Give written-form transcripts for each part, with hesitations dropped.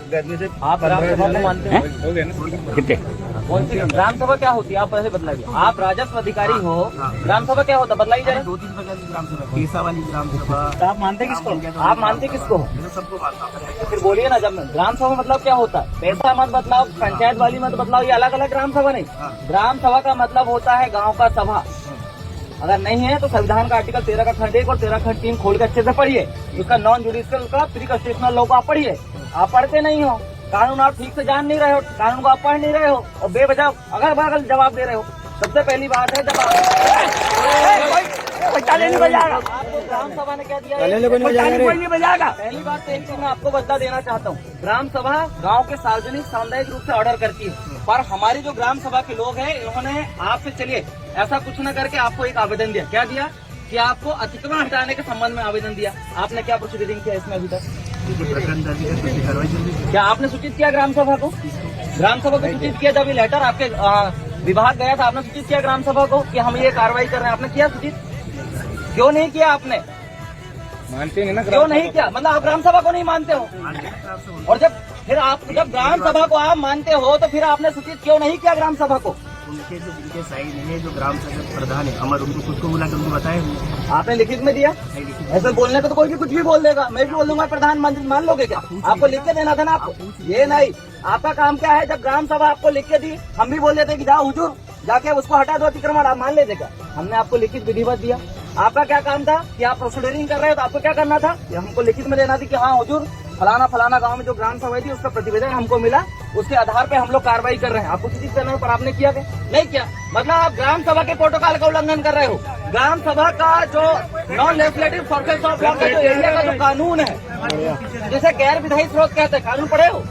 आप ग्राम सभा को मानते हैं? कितने कौन सी ग्राम सभा क्या होती है? आप पहले बतलाइए। आप राजस्व अधिकारी हो, ग्राम सभा क्या होता है बताइए जरा। 2-3 प्रकार की ग्राम सभा, पेशा वाली ग्राम सभा। तो आप मानते किसको? आप मानते किसको? सबको मानता हूँ। फिर बोलिए ना, जब ग्राम सभा मतलब क्या होता है? पैसा मत बतलाओ, पंचायत वाली मत बतलाओ, ये अलग अलग ग्राम सभा नहीं। ग्राम सभा का मतलब होता है गाँव का सभा। अगर नहीं है तो संविधान का आर्टिकल 13 का खंड 1 और 13 खंड 3 खोल के अच्छे से पढ़िए। उसका नॉन जुडिशियल का प्रीकॉन्स्टिट्यूशनल लॉ को आप पढ़िए। आप पढ़ते नहीं हो, कानून आप ठीक से जान नहीं रहे हो, कानून को आप पढ़ नहीं रहे हो और बेवजह अगर बगल जवाब दे रहे हो। सबसे पहली बात है, जब आपको ग्राम सभा ने क्या दिया? कोई नहीं बजाएगा। पहली बात तो एक चीज मैं आपको बदला देना चाहता हूँ, ग्राम सभा गांव के सार्वजनिक सामुदायिक रूप से ऑर्डर करती है। पर हमारी जो ग्राम सभा के लोग हैं, इन्होंने आपसे चलिए ऐसा कुछ न करके आपको एक आवेदन दिया। क्या दिया? कि आपको अतिक्रमण हटाने के संबंध में आवेदन दिया। आपने क्या प्रोसीडिंग किया इसमें अभी तक? क्या आपने सूचित किया ग्राम सभा को? ग्राम सभा को सूचित किया? जब ये लेटर आपके विभाग गया था, आपने सूचित किया ग्राम सभा को कि हम ये कार्रवाई कर रहे हैं? आपने किया सूचित? क्यों नहीं किया आपने? मानते हैं ना? क्यों नहीं किया? मतलब आप ग्राम सभा को नहीं मानते हो? और जब ग्राम सभा को आप मानते हो तो फिर आपने सूचित क्यों नहीं किया ग्राम सभा को? उनके जो जिनके साइड में जो ग्राम सभा प्रधान है अमर, उनको खुद को बुला कर उनको बताए। आपने लिखित में दिया? ऐसे बोलने को तो कोई भी कुछ भी बोल देगा। मैं भी बोल दूंगा प्रधानमंत्री, मान लोगे क्या? आपको लिख के देना था ना आपको। ये नहीं, आपका काम क्या है? जब ग्राम सभा आपको लिख के दी, हम भी बोल देते कि जाओ हुजूर जाके उसको हटा दो अतिक्रमण, आप मान लेते क्या? हमने आपको लिखित विधिवत दिया। आपका क्या काम था कि आप प्रोसीडिंग कर रहे हो तो आपको क्या करना था? हमको लिखित में देना थी कि हाँ हुजूर फलाना फलाना गांव में जो ग्राम सभा थी उसका प्रतिवेदन हमको मिला, उसके आधार पे हम लोग कार्रवाई कर रहे हैं। आपको सूचित करना है, पर आपने किया क्या? नहीं किया। मतलब आप ग्राम सभा के प्रोटोकॉल का उल्लंघन कर रहे हो। ग्राम सभा का जो non legislative sources of law का जो एरिया का जो कानून है, जिसे गैर विधायी स्रोत कहते हैं, कानून पढ़े हो?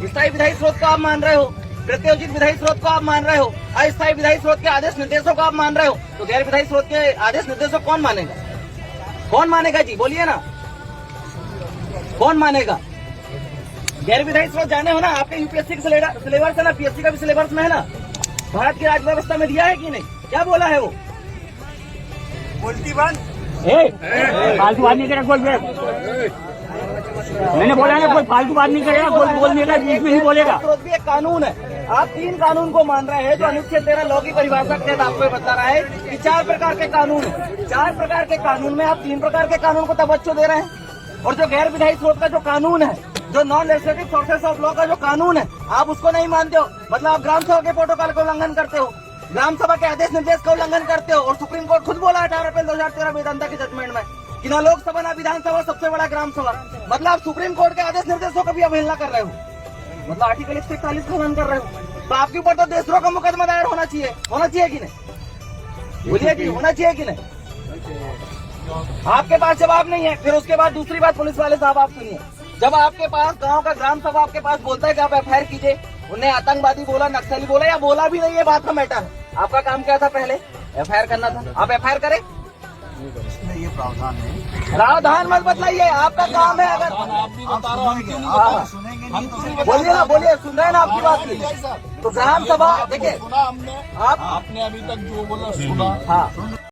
स्थायी विधायी स्रोत को आप मान रहे हो, प्रत्योजित विधायी स्रोत को आप मान रहे हो, अस्थायी विधायी स्रोत के आदेश निर्देशों को आप मान रहे हो, तो गैर विधायी स्रोत के आदेश निर्देशों कौन मानेगा? कौन मानेगा जी? बोलिए ना, कौन मानेगा? गैर विधायी स्रोत जाने हो ना, आपके यूपीएससी का सिलेबस है ना, पीएससी का भी सिलेबस में है ना, भारत की राज्य व्यवस्था में दिया है कि नहीं? क्या बोला है वो? बोलती बंद फालतू बात नहीं करेगा कोई। मैंने बोला ना, कोई फालतू बात नहीं करेगा, कोई बोलने का बीच में ही बोलेगा। स्रोत भी एक कानून है। आप 3 कानून को मान रहे हैं जो अनुच्छेद 13 लॉ की परिभाषा के तहत आपको बता रहा है कि 4 प्रकार के कानून है। 4 प्रकार के कानून में आप 3 प्रकार के कानून को तवज्जो दे रहे हैं। और जो गैर विधायी स्रोत का जो कानून है, जो non legislative sources of law का जो कानून है, आप उसको नहीं मानते हो। मतलब आप ग्राम सभा के प्रोटोकॉल का उल्लंघन करते हो, ग्राम सभा के आदेश निर्देश का उल्लंघन करते हो। और सुप्रीम कोर्ट खुद बोला 18 अप्रैल 2013 वेदांता के जजमेंट में कि ना लोकसभा ना विधानसभा सबसे बड़ा ग्राम सभा। मतलब आप सुप्रीम कोर्ट के आदेश निर्देशों का भी अवहेलना कर रहे हो, मतलब आर्टिकल 141 का उल्लंघन कर रहे हो। तो आपके ऊपर तो देशद्रोह का मुकदमा दायर होना चाहिए कि नहीं? बोलिए जी, होना चाहिए कि नहीं? आपके पास जवाब नहीं है। फिर उसके बाद दूसरी बात, पुलिस वाले साहब आप सुनिए, जब आपके पास गांव का ग्राम सभा आपके पास बोलता है कि आप एफआईआर कीजिए, उन्हें आतंकवादी बोला, नक्सली बोला या बोला भी नहीं, है बात का मैटर है। आपका काम क्या था? पहले एफआईआर करना था। आप एफआईआर करें? ये प्रावधान है। प्रावधान मत बतलाइए, आपका काम है। अगर बोलिए ना, बोलिए, सुन रहे हैं ना आपकी बात की। तो ग्राम सभा देखिए, सुना हमने, आपने अभी तक जो बोला सुना। हाँ।